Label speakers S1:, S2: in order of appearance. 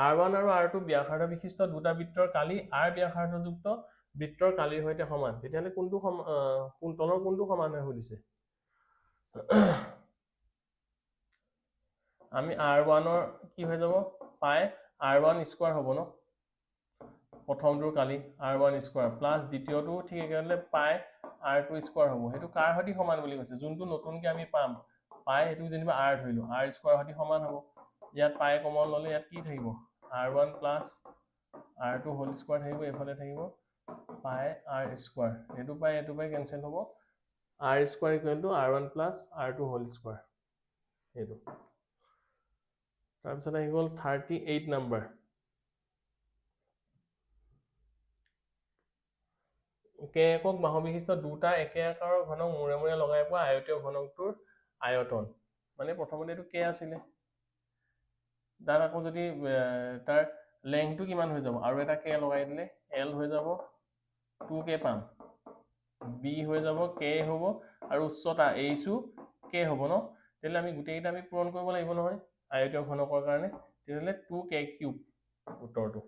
S1: R1 আৰু R2 ব্যাসাৰ্ধ বিশিষ্ট দুটা বৃত্তৰ কালি R ব্যাসাৰ্ধযুক্ত বৃত্তৰ কালিৰ সৈতে সমান তেতিয়াহলে কোনটো তলৰ কোনটো সমান হয় সুধিছে আমি R1 ৰ কি হৈ যাব পাই R1 স্কয়াৰ হ'ব ন প্ৰথমটোৰ কালি R1 স্কয়াৰ প্লাস দ্বিতীয়টো ঠিক একেদৰে পাই R2 স্কয়াৰ হ'ব হেতু কাৰ সৈতে সমান বুলি কৈছে যোনটো নতুনকৈ আমি পাম পাই হেতু যেনিবা R ধৰিলো R স্কয়াৰ সৈতে সমান হ'ব ইয়াত পাই কমন ললে ইয়াত কি থাকিব R1 plus R2 whole square থাকিব এফালে থাকিব পাই R স্কয়াৰ হেতু পাই কেনসেল হ'ব R square equal to R1 plus R2 whole square হেতু তাৰপিছত আহি গ'ল 38 নম্বৰ কে একক বাহু বিশিষ্ট দুটা একে আকাৰৰ ঘনক মুৰে মুৰে লগাই পোৱা আয়তীয় ঘনকটোৰ আয়তন মানে প্ৰথমতে এটো কে আছিলে তাৰ আকৌ যদি তাৰ লেংথটো কিমান হৈ যাব আৰু এটা কে লগাই দিলে এল হৈ যাব 2k পাম বি হৈ যাব কে হ'ব আৰু উচ্চতা এইচও কে হ'ব ন তেলে আমি গুটেইটা আমি পূৰণ কৰিব লাগিব নহয় আয়তীয় ঘনকৰ কাৰণে তেলে 2k কিউব উত্তৰটো